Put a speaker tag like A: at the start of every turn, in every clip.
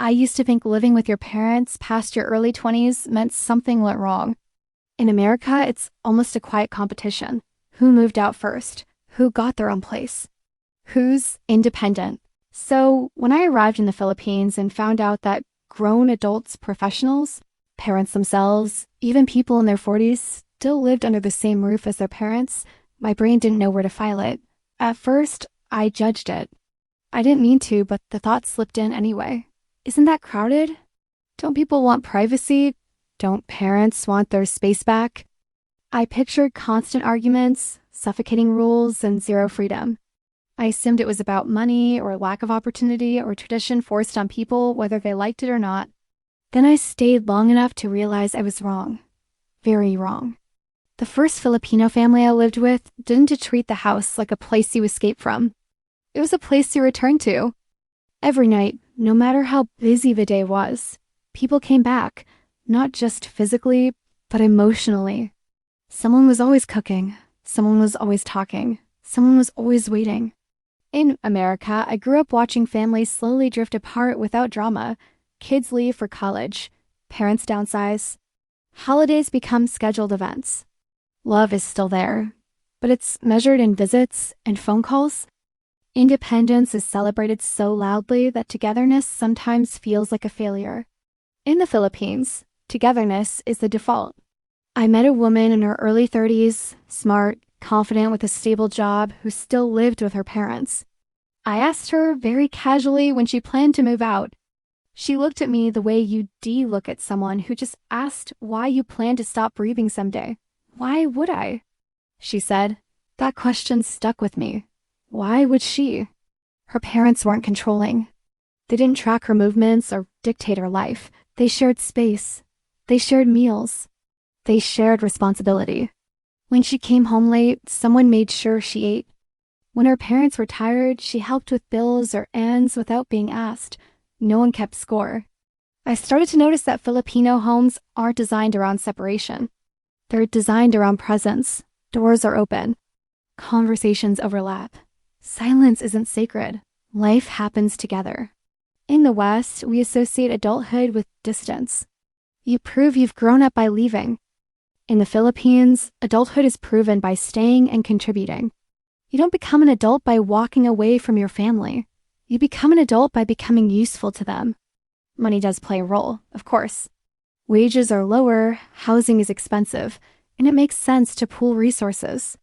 A: I used to think living with your parents past your early 20s meant something went wrong. In America, it's almost a quiet competition. Who moved out first? Who got their own place? Who's independent? So when I arrived in the Philippines and found out that grown adults, professionals, parents themselves, even people in their 40s, still lived under the same roof as their parents, my brain didn't know where to file it. At first, I judged it. I didn't mean to, but the thought slipped in anyway. Isn't that crowded? Don't people want privacy? Don't parents want their space back? I pictured constant arguments, suffocating rules, and zero freedom. I assumed it was about money or lack of opportunity or tradition forced on people whether they liked it or not. Then I stayed long enough to realize I was wrong. Very wrong. The first Filipino family I lived with didn't treat the house like a place you escape from. It was a place you return to. Every night, no matter how busy the day was, people came back, not just physically, but emotionally. Someone was always cooking. Someone was always talking. Someone was always waiting. In America, I grew up watching families slowly drift apart without drama. Kids leave for college. Parents downsize. Holidays become scheduled events. Love is still there, but it's measured in visits and phone calls. Independence is celebrated so loudly that togetherness sometimes feels like a failure. In the Philippines, togetherness is the default. I met a woman in her early 30s, smart, confident with a stable job, who still lived with her parents. I asked her very casually when she planned to move out. She looked at me the way you'd look at someone who just asked why you plan to stop breathing someday. Why would I? She said. That question stuck with me. Why would she? Her parents weren't controlling. They didn't track her movements or dictate her life. They shared space. They shared meals. They shared responsibility. When she came home late, someone made sure she ate. When her parents were tired, she helped with bills or errands without being asked. No one kept score. I started to notice that Filipino homes aren't designed around separation. They're designed around presence. Doors are open. Conversations overlap. Silence isn't sacred. Life happens together. In the West, we associate adulthood with distance. You prove you've grown up by leaving. In the Philippines, adulthood is proven by staying and contributing. You don't become an adult by walking away from your family. You become an adult by becoming useful to them. Money does play a role, of course. Wages are lower, housing is expensive, and it makes sense to pool resources.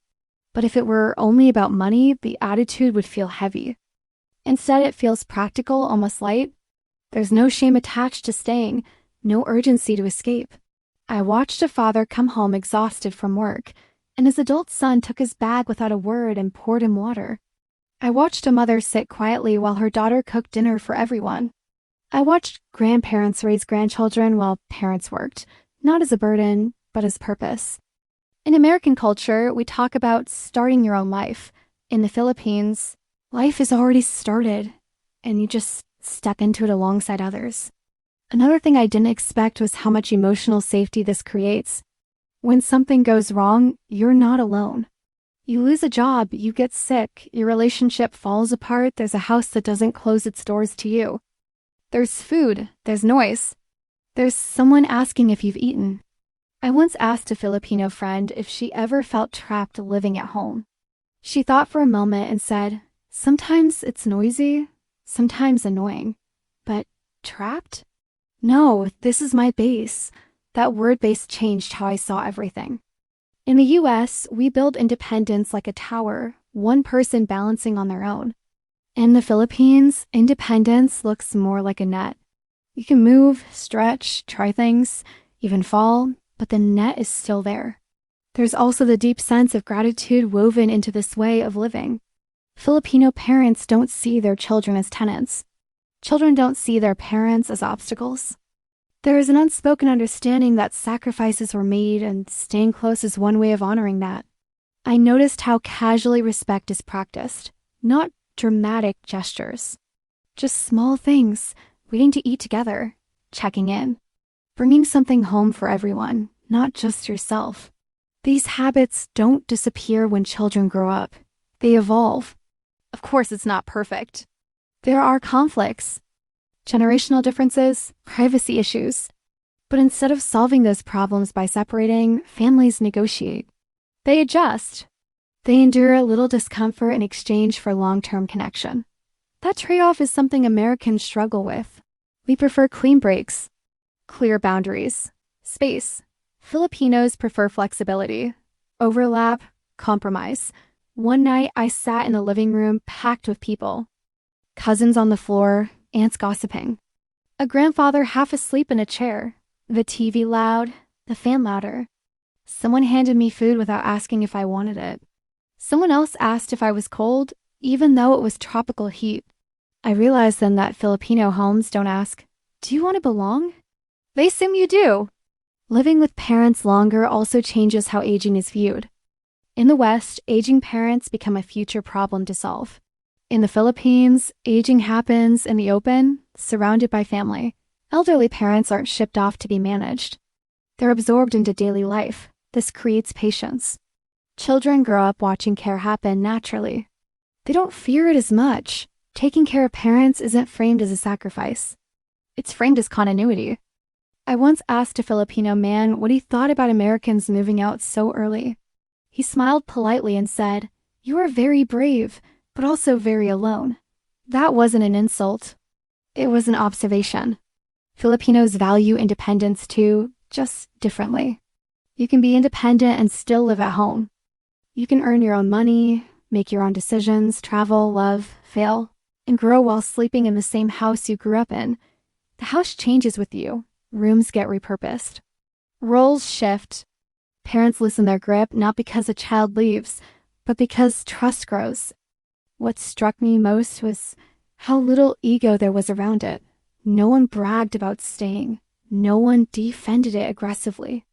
A: But if it were only about money, the attitude would feel heavy. Instead, it feels practical, almost light. There's no shame attached to staying, no urgency to escape. I watched a father come home exhausted from work, and his adult son took his bag without a word and poured him water. I watched a mother sit quietly while her daughter cooked dinner for everyone. I watched grandparents raise grandchildren while parents worked, not as a burden, but as purpose. In American culture, we talk about starting your own life. In the Philippines, life is already started, and you just step into it alongside others. Another thing I didn't expect was how much emotional safety this creates. When something goes wrong, you're not alone. You lose a job, you get sick, your relationship falls apart, there's a house that doesn't close its doors to you. There's food, there's noise. There's someone asking if you've eaten. I once asked a Filipino friend if she ever felt trapped living at home. She thought for a moment and said, "Sometimes it's noisy, sometimes annoying, but trapped? No, this is my base." That word base changed how I saw everything. In the US, we build independence like a tower, one person balancing on their own. In the Philippines, independence looks more like a net. You can move, stretch, try things, even fall, but the net is still there. There's also the deep sense of gratitude woven into this way of living. Filipino parents don't see their children as tenants. Children don't see their parents as obstacles. There is an unspoken understanding that sacrifices were made, and staying close is one way of honoring that. I noticed how casually respect is practiced, not dramatic gestures. Just small things, waiting to eat together, checking in, bringing something home for everyone, not just yourself. These habits don't disappear when children grow up. They evolve. Of course, it's not perfect. There are conflicts. generational differences, privacy issues. But instead of solving those problems by separating, families negotiate. They adjust. They endure a little discomfort in exchange for long-term connection. That trade-off is something Americans struggle with. We prefer clean breaks, clear boundaries, space. Filipinos prefer flexibility, overlap, compromise. One night, I sat in the living room packed with people. Cousins on the floor, aunts gossiping. A grandfather half asleep in a chair. The TV loud, the fan louder. Someone handed me food without asking if I wanted it. Someone else asked if I was cold, even though it was tropical heat. I realized then that Filipino homes don't ask, "Do you want to belong?" They assume you do. Living with parents longer also changes how aging is viewed. In the West, aging parents become a future problem to solve. In the Philippines, aging happens in the open, surrounded by family. Elderly parents aren't shipped off to be managed. They're absorbed into daily life. This creates patience. Children grow up watching care happen naturally. They don't fear it as much. Taking care of parents isn't framed as a sacrifice. It's framed as continuity. I once asked a Filipino man what he thought about Americans moving out so early. He smiled politely and said, "You are very brave, but also very alone." That wasn't an insult. It was an observation. Filipinos value independence too, just differently. You can be independent and still live at home. You can earn your own money, make your own decisions, travel, love, fail, and grow while sleeping in the same house you grew up in. The house changes with you. Rooms get repurposed. Roles shift. Parents loosen their grip not because a child leaves, but because trust grows. What struck me most was how little ego there was around it. No one bragged about staying. No one defended it aggressively.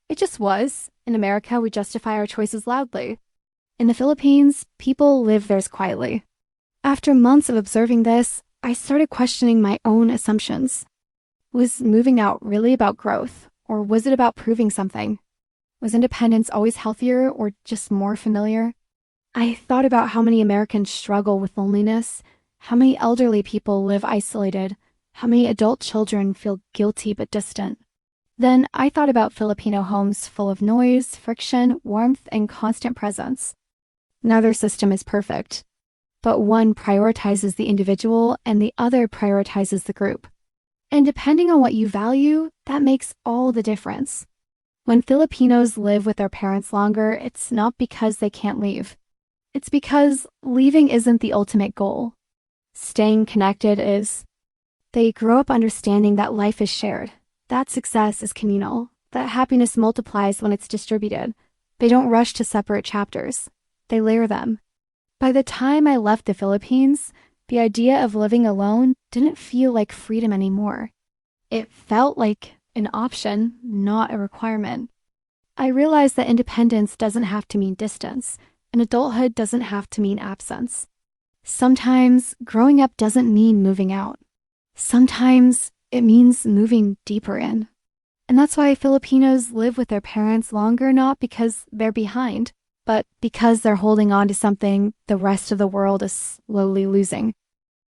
A: It just was. In America, we justify our choices loudly. In the Philippines, people live theirs quietly. After months of observing this, I started questioning my own assumptions. Was moving out really about growth, or was it about proving something? Was independence always healthier or just more familiar? I thought about how many Americans struggle with loneliness, how many elderly people live isolated, how many adult children feel guilty but distant. Then I thought about Filipino homes full of noise, friction, warmth, and constant presence. Neither system is perfect, but one prioritizes the individual and the other prioritizes the group. And depending on what you value, that makes all the difference. When Filipinos live with their parents longer, it's not because they can't leave. It's because leaving isn't the ultimate goal. Staying connected is. They grow up understanding that life is shared, that success is communal, that happiness multiplies when it's distributed. They don't rush to separate chapters. They layer them. By the time I left the Philippines, the idea of living alone didn't feel like freedom anymore. It felt like an option, not a requirement. I realized that independence doesn't have to mean distance, and adulthood doesn't have to mean absence. Sometimes growing up doesn't mean moving out. Sometimes it means moving deeper in. And that's why Filipinos live with their parents longer, not because they're behind, but because they're holding on to something the rest of the world is slowly losing.